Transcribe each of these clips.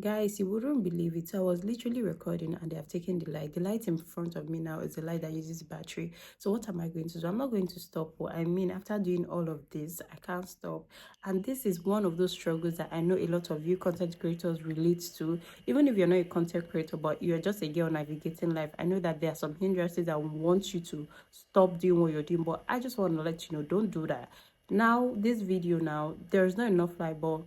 Guys, you wouldn't believe it. I was literally recording and they have taken the light. The light in front of me now is the light that uses battery. So what am I going to do? I'm not going to stop. What I mean, after doing all of this, I can't stop. And this is one of those struggles that I know a lot of you content creators relate to. Even if you're not a content creator, but you're just a girl navigating life, I know that there are some hindrances that want you to stop doing what you're doing. But I just want to let you know, don't do that. Now, this video now, there's not enough light, but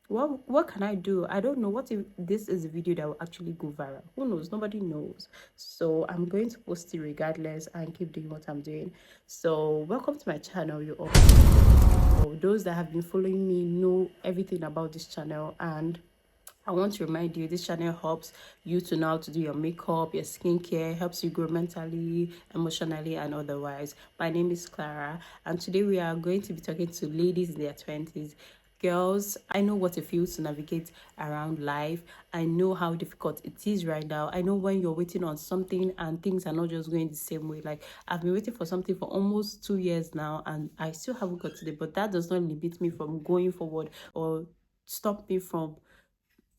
what can I do? I don't know. What if this is a video that will actually go viral? Who knows? Nobody knows. So I'm going to post it regardless and keep doing what I'm doing. So welcome to my channel. You all, those that have been following me know everything about this channel, and I want to remind you, this channel helps you to know how to do your makeup, your skincare, helps you grow mentally, emotionally, and otherwise. My name is Clara, and today we are going to be talking to ladies in their 20s. Girls, I know what it feels to navigate around life. I know how difficult it is right now. I know when you're waiting on something and things are not just going the same way. Like, I've been waiting for something for almost 2 years now, and I still haven't got to it, but that does not limit me from going forward or stop me from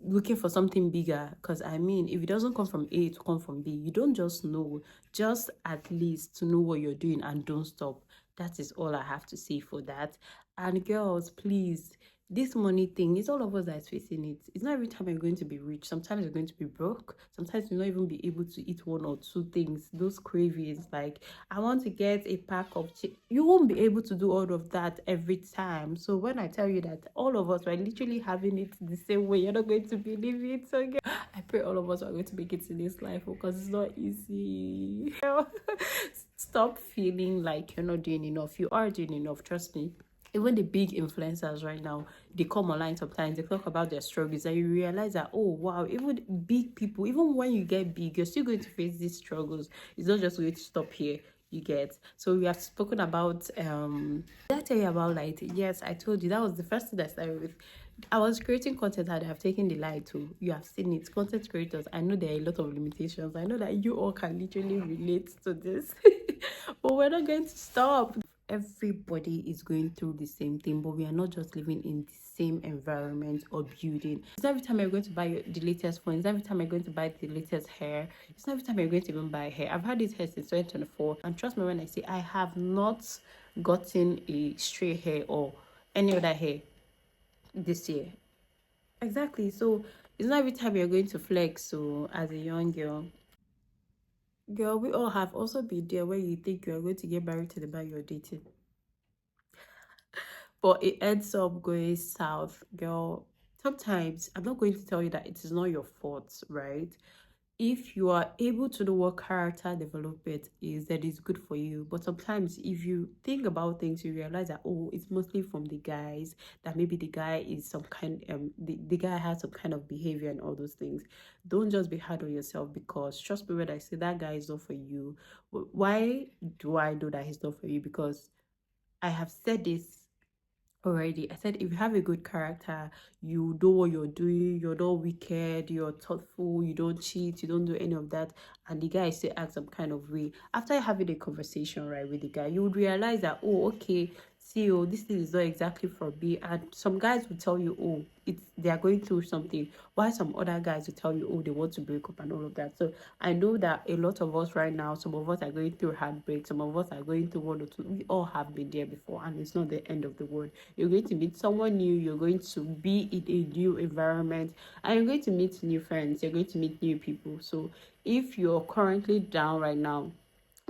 looking for something bigger. Because I mean, if it doesn't come from A, it come from B. You don't just know, just at least to know what you're doing and don't stop. That is all I have to say for that. And girls, please, this money thing, it's all of us that's facing it. It's not every time you're going to be rich. Sometimes you're going to be broke. Sometimes you'll not even be able to eat one or two things. Those cravings, like, I want to get a pack of you won't be able to do all of that every time. So when I tell you that all of us are literally having it the same way, you're not going to believe it. So I pray all of us are going to make it in this life, because it's not easy. Stop feeling like you're not doing enough. You are doing enough, trust me. Even the big influencers right now, they come online sometimes, they talk about their struggles, and you realize that, oh wow, even big people, even when you get big, you're still going to face these struggles. It's not just going to stop here. You get. So we have spoken about did I tell you about light? Yes, I told you that was the first thing I started with. I was creating content and I have taken the light too. You have seen it. Content creators, I know there are a lot of limitations. I know that you all can literally relate to this. But we're not going to stop. Everybody is going through the same thing, but we are not just living in the same environment or building. It's not every time you're going to buy the latest phone. It's not every time you're going to buy the latest hair. It's not every time you're going to even buy hair. I've had this hair since 2024, and trust me when I say I have not gotten a straight hair or any other hair this year. Exactly. So it's not every time you're going to flex. So as a young girl, we all have also been there where you think you're going to get married to the man you're dating, but it ends up going south. Girl, sometimes I'm not going to tell you that it is not your fault, right? If you are able to know what character development is, that is good for you. But sometimes if you think about things, you realize that, oh, it's mostly from the guys, that maybe the guy is some kind the guy has some kind of behavior and all those things. Don't just be hard on yourself, because trust me when I say that guy is not for you. Why do I know that he's not for you? Because I have said this already. I said, if you have a good character, you know what you're doing, you're not wicked, you're thoughtful, you don't cheat, you don't do any of that, and the guy still acts some kind of way, after having a conversation right with the guy, you would realize that, oh, okay, see, oh, this thing is not exactly for me. And some guys will tell you, oh, they are going through something, while some other guys will tell you, oh, they want to break up and all of that. So I know that a lot of us right now, some of us are going through heartbreak, some of us are going through one or two. We all have been there before, and it's not the end of the world. You're going to meet someone new, you're going to be in a new environment, and you're going to meet new friends, you're going to meet new people. So if you're currently down right now,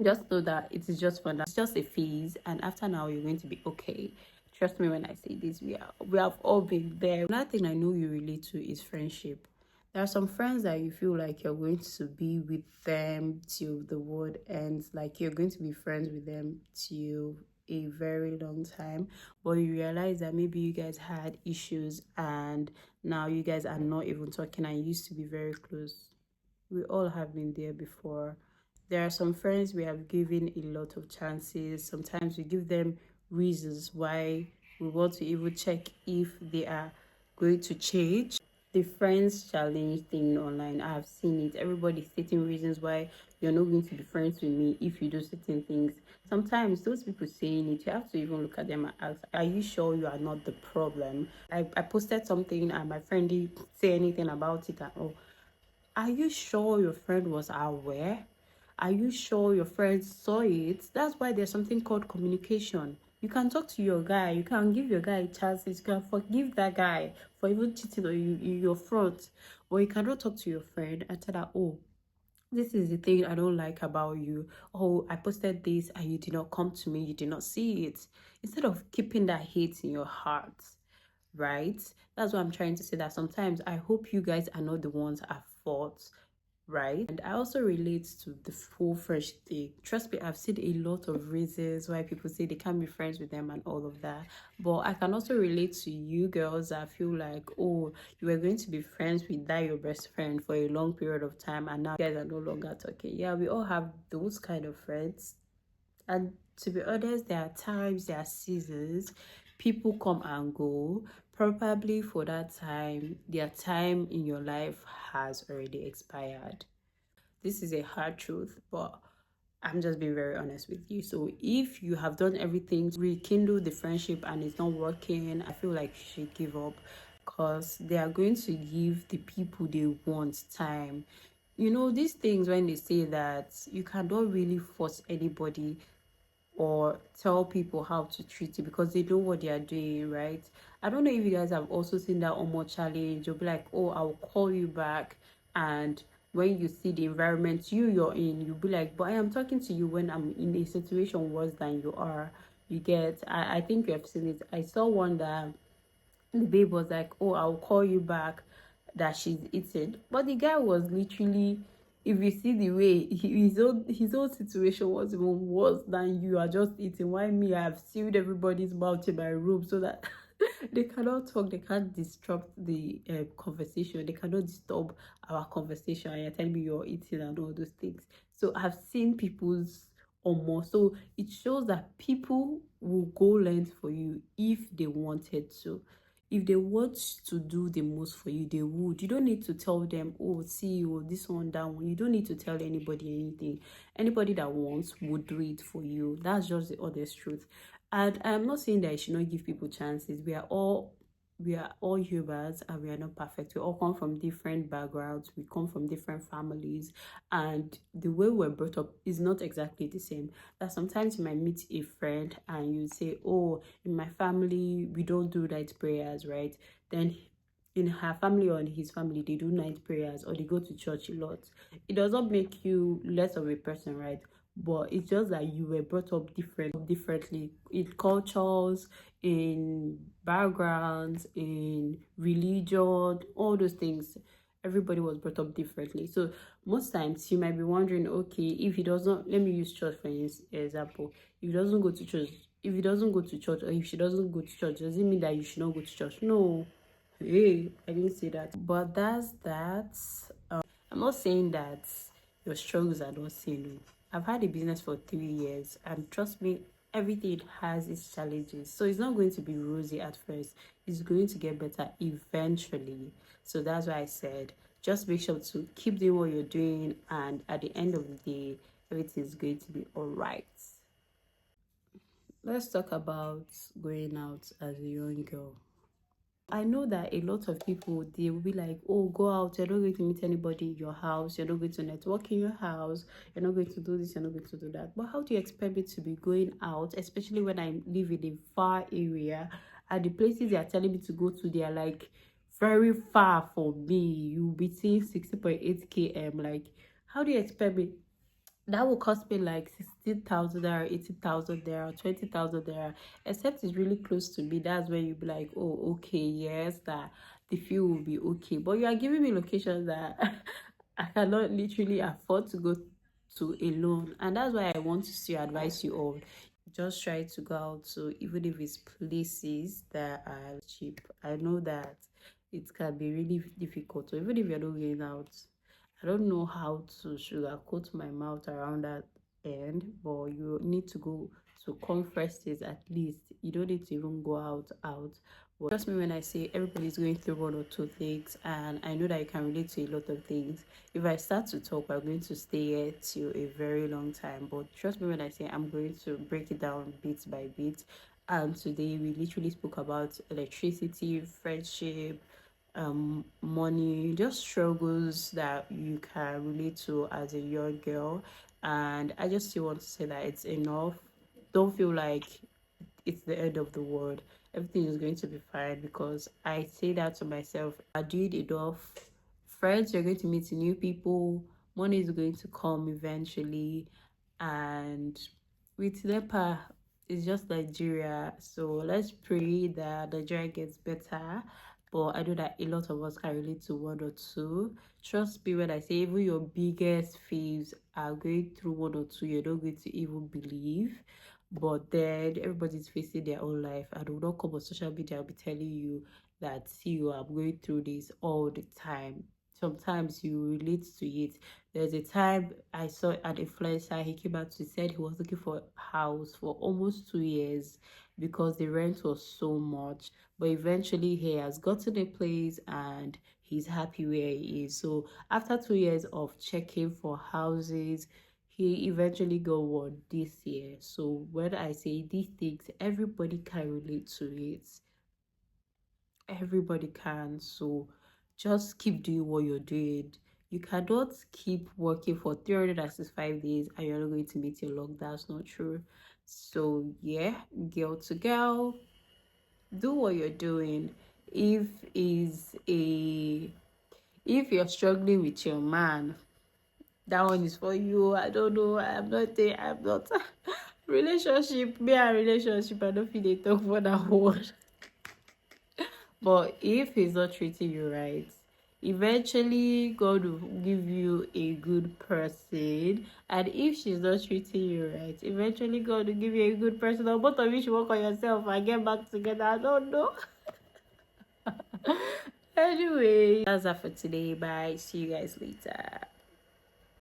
just know that it is just fun. It's just a phase, and after now you're going to be okay. Trust me when I say this. We have all been there. Another thing I know you relate to is friendship. There are some friends that you feel like you're going to be with them till the world ends, like you're going to be friends with them till a very long time, but you realize that maybe you guys had issues and now you guys are not even talking and you used to be very close. We all have been there before. There are some friends we have given a lot of chances. Sometimes we give them reasons why we want to even check if they are going to change. the friends challenge thing online. I have seen it. Everybody stating reasons why you're not going to be friends with me if you do certain things. Sometimes those people saying it, you have to even look at them and ask, are you sure you are not the problem? I posted something and my friend didn't say anything about it at all. Are you sure your friend was aware? Are you sure your friend saw it? That's why there's something called communication. You can talk to your guy, you can give your guy chances, you can forgive that guy for even cheating on you in your front. But you cannot talk to your friend and tell that, oh, this is the thing I don't like about you. Oh, I posted this and you did not come to me, you did not see it. Instead of keeping that hate in your heart, right? That's what I'm trying to say, that sometimes I hope you guys are not the ones at fault, right? And I also relate to the full fresh thing. Trust me, I've seen a lot of reasons why people say they can't be friends with them and all of that. But I can also relate to you girls that feel like, oh, you were going to be friends with that your best friend for a long period of time and now you guys are no longer talking. Yeah, we all have those kind of friends. And to be honest, there are times, there are seasons, people come and go. Probably for that time, their time in your life has already expired. This is a hard truth, but I'm just being very honest with you. So if you have done everything to rekindle the friendship and it's not working, I feel like you should give up, because they are going to give the people they want time. You know, these things, when they say that you cannot really force anybody or tell people how to treat you because they know what they are doing, right? I don't know if you guys have also seen that Omo challenge. You'll be like, oh, I'll call you back. And when you see the environment you're in, you'll be like, but I am talking to you when I'm in a situation worse than you are. You get, I think you have seen it. I saw one that the babe was like, oh, I'll call you back, that she's eating. But the guy was literally, if you see the way his own situation was even worse than you are just eating. Why me? I have sealed everybody's mouth in my room so that they cannot talk, they can't disrupt the conversation, they cannot disturb our conversation. And you're telling me you're eating and all those things. So I've seen people's or more. So it shows that people will go length for you if they wanted to. If they want to do the most for you, they would. You don't need to tell them, oh, see, oh, this one, that one. You don't need to tell anybody anything. Anybody that wants would do it for you. That's just the honest truth. And I'm not saying that you should not give people chances. We are all humans and we are not perfect. We all come from different backgrounds, we come from different families, and the way we're brought up is not exactly the same. That sometimes you might meet a friend and you say, oh, in my family we don't do night prayers, right? Then in her family or in his family they do night prayers or they go to church a lot. It does not make you less of a person, right? But it's just that you were brought up differently in cultures, in backgrounds, in religion, all those things. Everybody was brought up differently. So most times you might be wondering, okay, if he doesn't, let me use church for example. If he doesn't go to church, or if she doesn't go to church, does it mean that you should not go to church? No. Hey, I didn't say that. But that's that. I'm not saying that your struggles are not seen. I've had a business for 3 years, and trust me, everything has its challenges. So it's not going to be rosy at first. It's going to get better eventually. So that's why I said just make sure to keep doing what you're doing, and at the end of the day, everything is going to be all right. Let's talk about going out as a young girl. I know that a lot of people, they will be like, oh, go out, you're not going to meet anybody in your house, you're not going to network in your house, you're not going to do this, you're not going to do that. But how do you expect me to be going out, especially when I live in a far area and the places they are telling me to go to, they are like very far from me? You'll be seeing 60.8 km. Like, how do you expect me? That will cost me like 16,000 there, 18,000 there, 20,000 there. Except it's really close to me. That's when you be like, oh, okay, yes, that the feel will be okay. But you are giving me locations that I cannot literally afford to go to alone. And that's why I want to still advise you all. Just try to go out, so even if it's places that are cheap. I know that it can be really difficult. So even if you're not going out, I don't know how to sugarcoat my mouth around that end, but you need to go to come first is at least you don't need to even go out. But trust me when I say everybody's going through one or two things, and I know that you can relate to a lot of things. If I start to talk, we're going to stay here till a very long time. But trust me when I say I'm going to break it down bit by bit. And today we literally spoke about electricity, friendship, money, just struggles that you can relate to as a young girl. And I just still want to say that it's enough. Don't feel like it's the end of the world. Everything is going to be fine, because I say that to myself. I did enough. Friends, you're going to meet new people. Money is going to come eventually. And with NEPA, it's just Nigeria. So let's pray that Nigeria gets better. But I know that a lot of us can relate to one or two. Trust me when I say even your biggest faves are going through one or two, you're not going to even believe. But then everybody's facing their own life. I will not come on social media and be telling you that, see you, I'm going through this all the time. Sometimes you relate to it. There's a time I saw an influencer, he came out to said he was looking for a house for almost 2 years because the rent was so much. But eventually he has gotten a place and he's happy where he is. So after 2 years of checking for houses, he eventually got one this year. So when I say these things, everybody can relate to it. Everybody can. So just keep doing what you're doing. You cannot keep working for 365 days and you're not going to meet your log. That's not true. So yeah, girl to girl, do what you're doing. If is a if you're struggling with your man, that one is for you. I don't know. I'm not relationship. Me and relationship, I don't feel they talk for that word. But if he's not treating you right, eventually God will give you a good person. And if she's not treating you right, eventually God will give you a good person. Or both of you should work on yourself and get back together. I don't know. Anyway, that's that for today. Bye. See you guys later.